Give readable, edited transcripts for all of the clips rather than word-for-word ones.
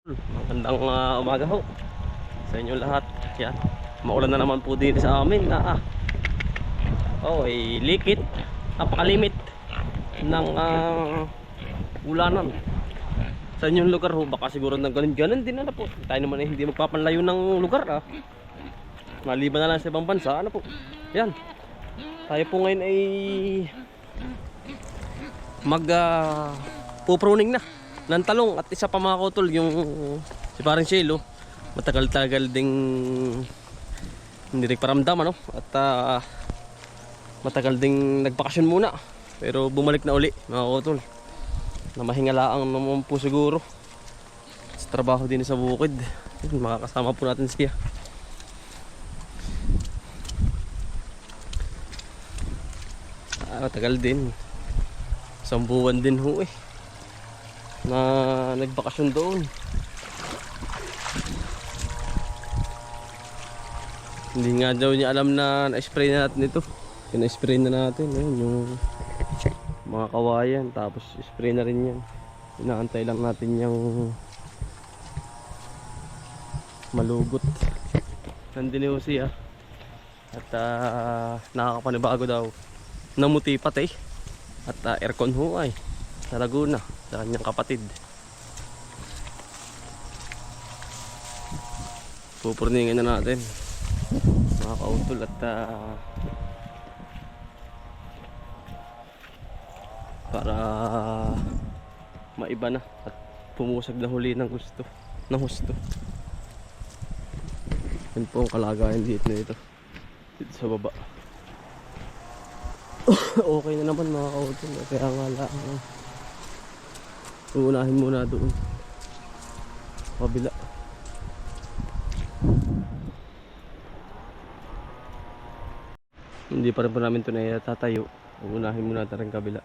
Magandang umaga ho sa inyo lahat. Yan. Maulan na naman po din sa amin. Ay likit. Napakalimit ng ulanan. Sa inyong lugar ho, baka siguro ng ganun din po. Tayo naman hindi magpapanlayo ng lugar maliban na lang sa ibang bansa po. Yan. Tayo po ngayon ay pupruning na ng talong at isa pa mga kutol yung si parang Shelo matagal-tagal ding hindi nagparamdam at matagal ding nagbakasyon muna pero bumalik na uli mga kutol na mahingalaang naman po siguro sa trabaho din sa bukid. Makakasama po natin siya. Matagal din, isang buwan din ho na nagbakasyon doon. Hindi nga daw niya alam na na-spray na natin ito. Pina-spray na natin yung mga kawayan, tapos spray na rin yan. Inaantay lang natin yung malugot. Nandun yung siya at nakakapanibago daw, namuti pati at aircon ho sa Laguna sa kanyang kapatid. Pupurningin na natin mga kautol at para maiba na at pumusag na huli ng husto. Yan po ang kalagayan dito sa baba. Okay na naman mga kautol, kaya nga lang uunahin muna doon kabila. Hindi pa rin po namin ito na tatayo. Uunahin muna natin kabila.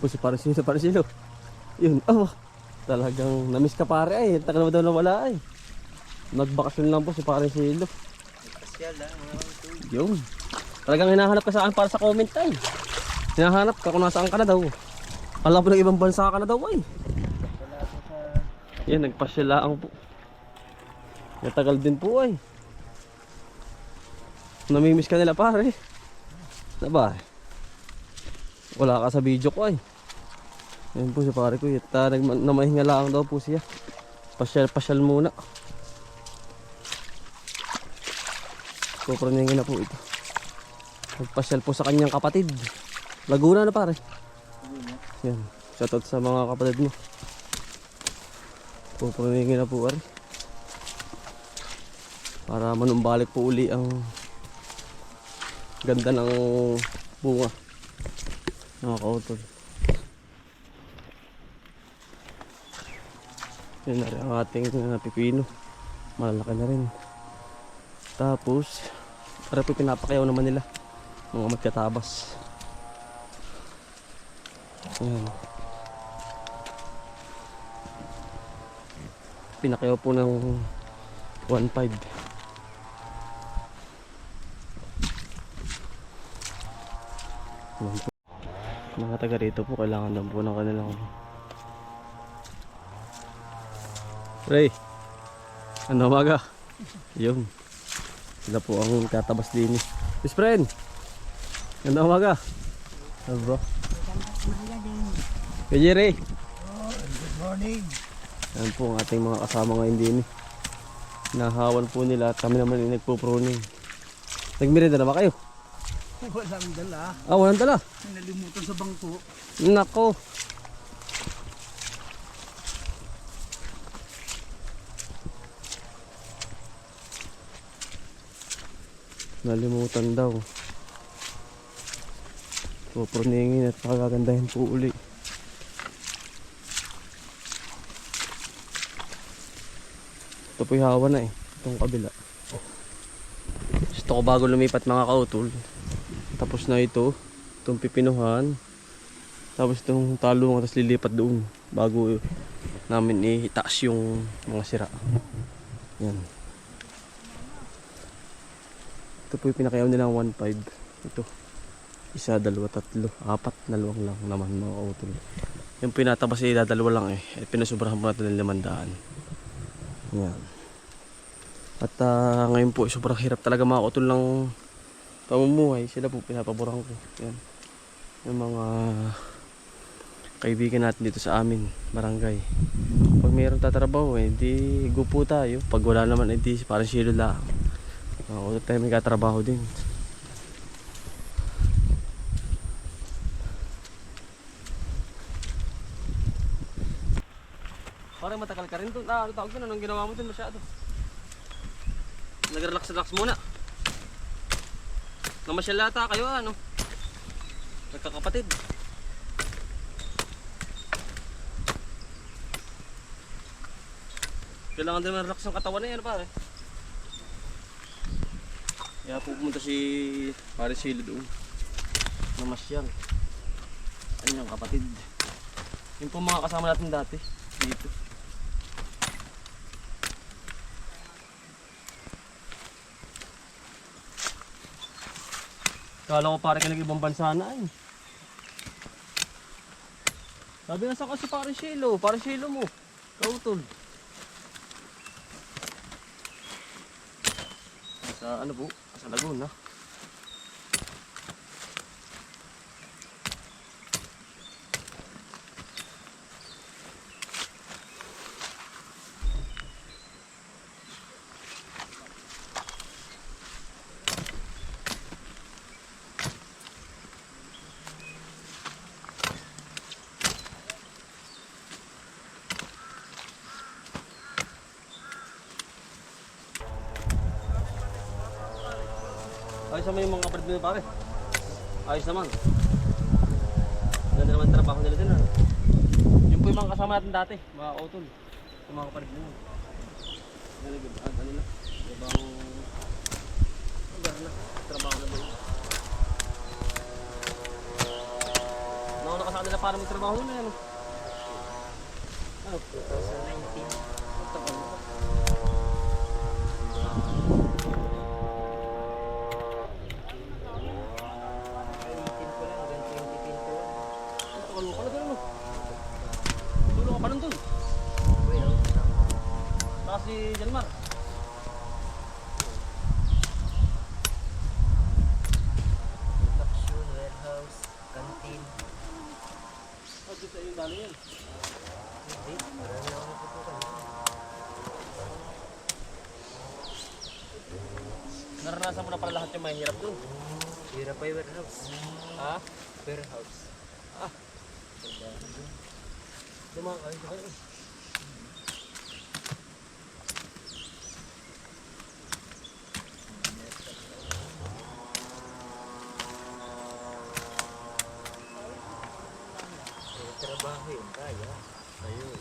Si Parisilo. Yun, talagang namiss ka pare tagal mo daw nawala nagbakasyon lang po si Parisilo. Yun, talagang hinahanap ka sa akin para sa comment hinahanap ka kung nasaan ka na daw. Alam po ng ibang bansa ka na daw yan, nagpasyalaan po. Natagal din po namimiss ka nila pare. Diba? Wala ka sa video ko Ayun po si pare ko namahinga lang daw po siya. Pasyal muna. Pupraningin na po ito. Nagpasyal po sa kanyang kapatid. Laguna na pare. Yan. Shoutout sa mga kapatid mo. Pupraningin na po pare. Para manumbalik po uli ang ganda ng bunga. Mga kautol. Yun na rin ang ating pipino. Malalaki na rin. Tapos para po pinapakayaw naman nila mga magkatabas. Ayan. Pinakayaw po ng 1.5. Mga taga rito po kailangan lang po ng kanilang Ray, ano umaga? Yun, sila po ang katabas din Miss friend, ano umaga? Ano bro? Kaya Ray, good morning. yan po ang ating mga kasama ngayon din nahawan po nila at kami naman yung nagpo-pruning. Nagmirenda na ba kayo? Walang dala. Walang dala? Nalimutan sa bangko. Nako. Nalimutan daw. Pupurningin at pagagandahin po uli. Ito po yung hawa na itong kabila. Gusto ko bago lumipat mga kautol. Tapos na ito. Itong pipinuhan. Tapos itong talong, tapos lilipat doon. Bago namin itaas yung mga sira. Yan. Ito po yung pinakayaw nilang 1.5. Ito. Isa, dalawa, tatlo. Apat na luwang lang naman mga kautol. Yung pinatabas ay dalawa lang eh. Pinasubrahan po natin ng 500. Yan. At ngayon po sobrang hirap talaga mga kautol ng pamumuhay. Sila po pinapaboran ko. Yan. Yung mga kaibigan natin dito sa amin, barangay. Pag mayroong tatrabaho eh, di go po tayo. Pag wala naman eh, di parang silo lang. Ulit tayo may katrabaho din. Parang matagal ka rin doon. Ano tawag doon? Anong ginawa mo doon masyado? Nag-relax muna. Namasyal ata kayo ano? Nagkakapatid. Kailangan din mag-relax ang katawan na yan pare. Kaya pupunta si pare Silo doon. Namasyal. Ano yung kapatid. Yung po mga kasama natin dati. Dito. Kala ko pare ka nag-ibang bansa na eh. Sabi nga sa kasi pare Silo mo. Kautol. Sa ano po? Sa Laguna. Ayos naman yung mga kapatid nila pare. Ayos naman. Ganda naman trabaho nila din. Yung po yung mga kasama natin dati, mga kautol. Yung mga kapatid nila. Ano na? Ibang lugar na. Trabaho na doon. Nauna ka sa kanila para magtrabaho na yan. Ano? 2019. Si Jalmar. Production, warehouse, canteen. Dito yung dali yan. Hindi, marami ako natutukan. Naranasan mo na pala lahat yung mahirap doon. Hirap pa yung warehouse. Ha? Warehouse. Dumakain sa kayo. Trabaho yun, kaya. Ayun.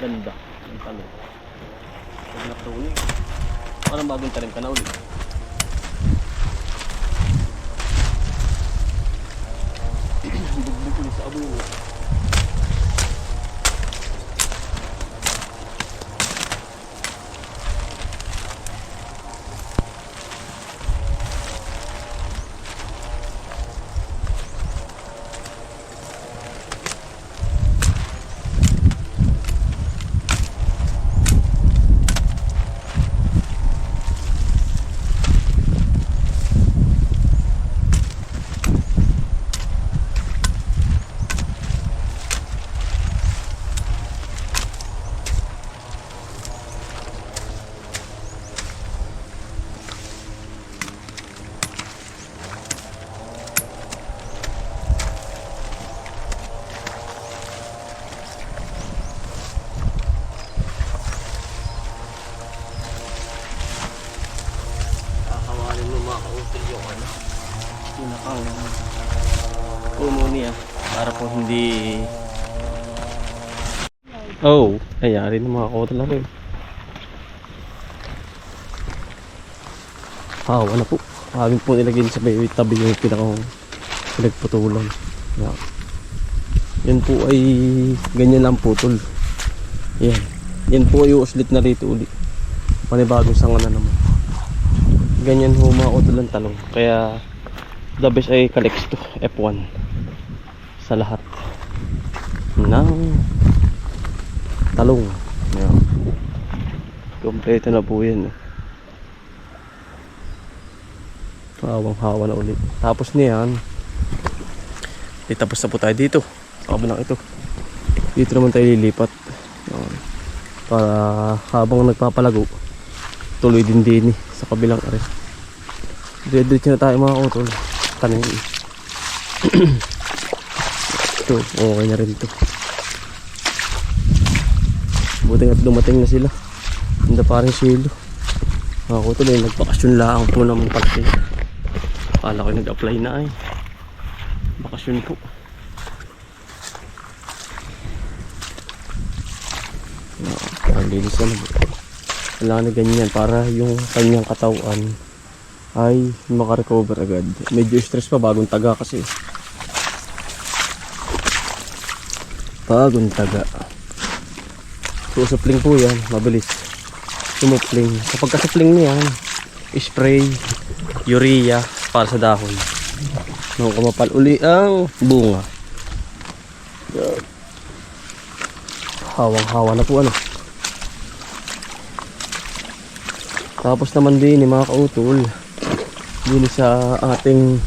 Ganda ng talong. Pag natuloy. Parang bagong tanim ka na ulit. Bugbog ulit sa abo. Kakawalin mo mga ka-utol yung ano. Pinakang puno niya. Para po hindi... Oh, nangyari ng mga ka-utol na rin. Wala po. Aming po nilagyan sa may tabi yung pinakang pinagputulan. Yan. Yan po ay ganyan lang putol. Yan. Yan po ay uuslit na rito ulit. Panibagong sanga na naman. Ganyan ho mga utol ng talong. Kaya the best ay Calixto F1 sa lahat ng talong. Yan. Kompleto na po yan. Hawang-hawa na ulit. Tapos niyan, tapos na po tayo dito sa kabilang ito. Dito naman tayo lilipat. Para habang nagpapalago, tuloy din sa kabilang area. Diretso na tayo mga utol. Tanim. Ito, okay na rin ito. Buti nga dumating na sila. Hindi parang silo. Mga utol eh, nagbakasyon lang po naman pala sila. Akala ko nag-apply na ay. Bakasyon po. Ang linis na. Kailangan na ganyan para yung kanyang katawan ay makarecover agad. Medyo stress pa, bagong taga kasi. Bagong taga. Susupling po yan, mabilis. Sumupling. Kapag kasupling niyan, spray, urea para sa dahon. Nung kumapal uli ang bunga. Hawang-hawa na po ano. Tapos naman din mga kautol, din sa ating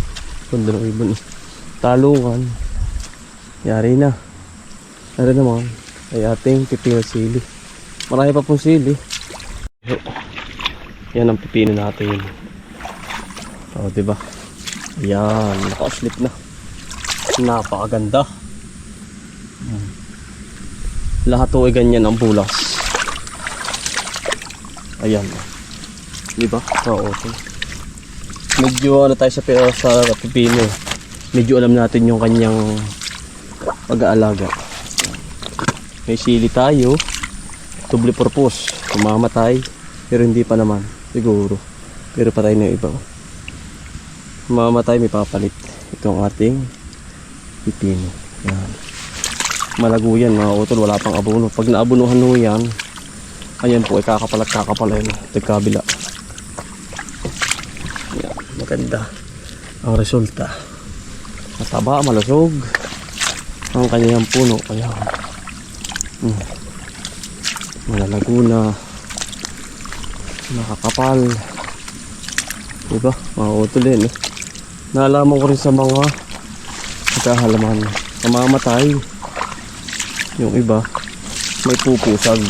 kundang ibon talungan. Yari na. Yari naman ay ating pipino sili. Marami pa pong sili. Yan ang pipino natin. O, diba? Yan, naka-slip na. Napakaganda. Lahat o ay ganyan ang bulas. Ayan. Diba? Oo. Medyo ano tayo sa pipino. Medyo alam natin yung kanyang pag-aalaga. May sili tayo. Double purpose. Kumamatay. Pero hindi pa naman. Siguro. Pero patay na yung iba. Kumamatay, may papalit. Ito ang ating pipino. Yan. Malago yan mga utol. Wala pang abono. Pag naabunuhan mo yan, ayan po ay kakapal. Ito kabila. Yan. Maganda ang resulta. Mataba, malusog ang kanyang puno. Ayan. Malalago na. Nakakapal. Diba? Mga utol din eh. Naalaman ko rin sa mga nagkahalaman. Namamatay. Yung iba may pupusag.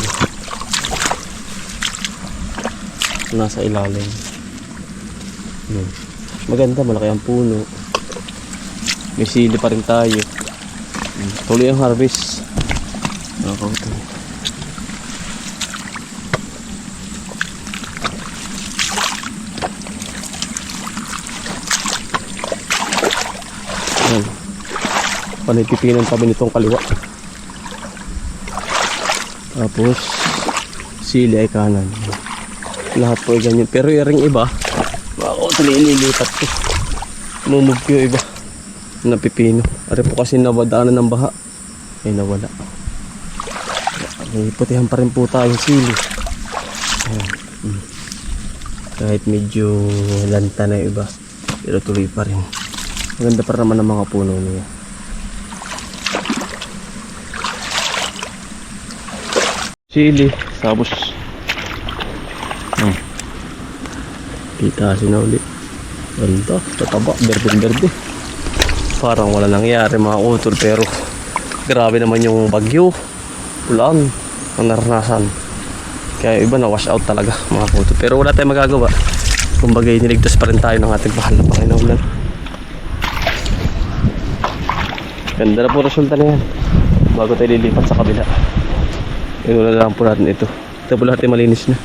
Nasa ilalim. Maganda, malaki ang puno. May sili pa rin tayo. Tuloy ang harvest. Nakakauto. Panay pipinan kami nitong kaliwa. Tapos sili ay kanan. Lahat po ay ganyan. Pero yung iba, ito nililipat ko. Mumove ko yung iba na pipino. Ari po kasi nawadaanan ng baha. Ay nawala. May putihan pa rin po tayong sili. Ayan. Kahit medyo lanta na yung iba, pero tuloy pa rin. Maganda pa naman ang mga puno niya. Sili, sabos. Kita na ulit. Ganda, tataba, berde-berde. Parang wala nangyari mga utol, pero grabe naman yung bagyo. Ulan ang naranasan. Kaya iba na wash out talaga mga utol. Pero wala tayong magagawa. Kumbaga niligtas pa rin tayo ng ating mahal na Panginoon. Ganda na po resulta na yan. Bago tayo lilipat sa kabila. Inulan lang po natin ito. Ito po lahat ay malinis na.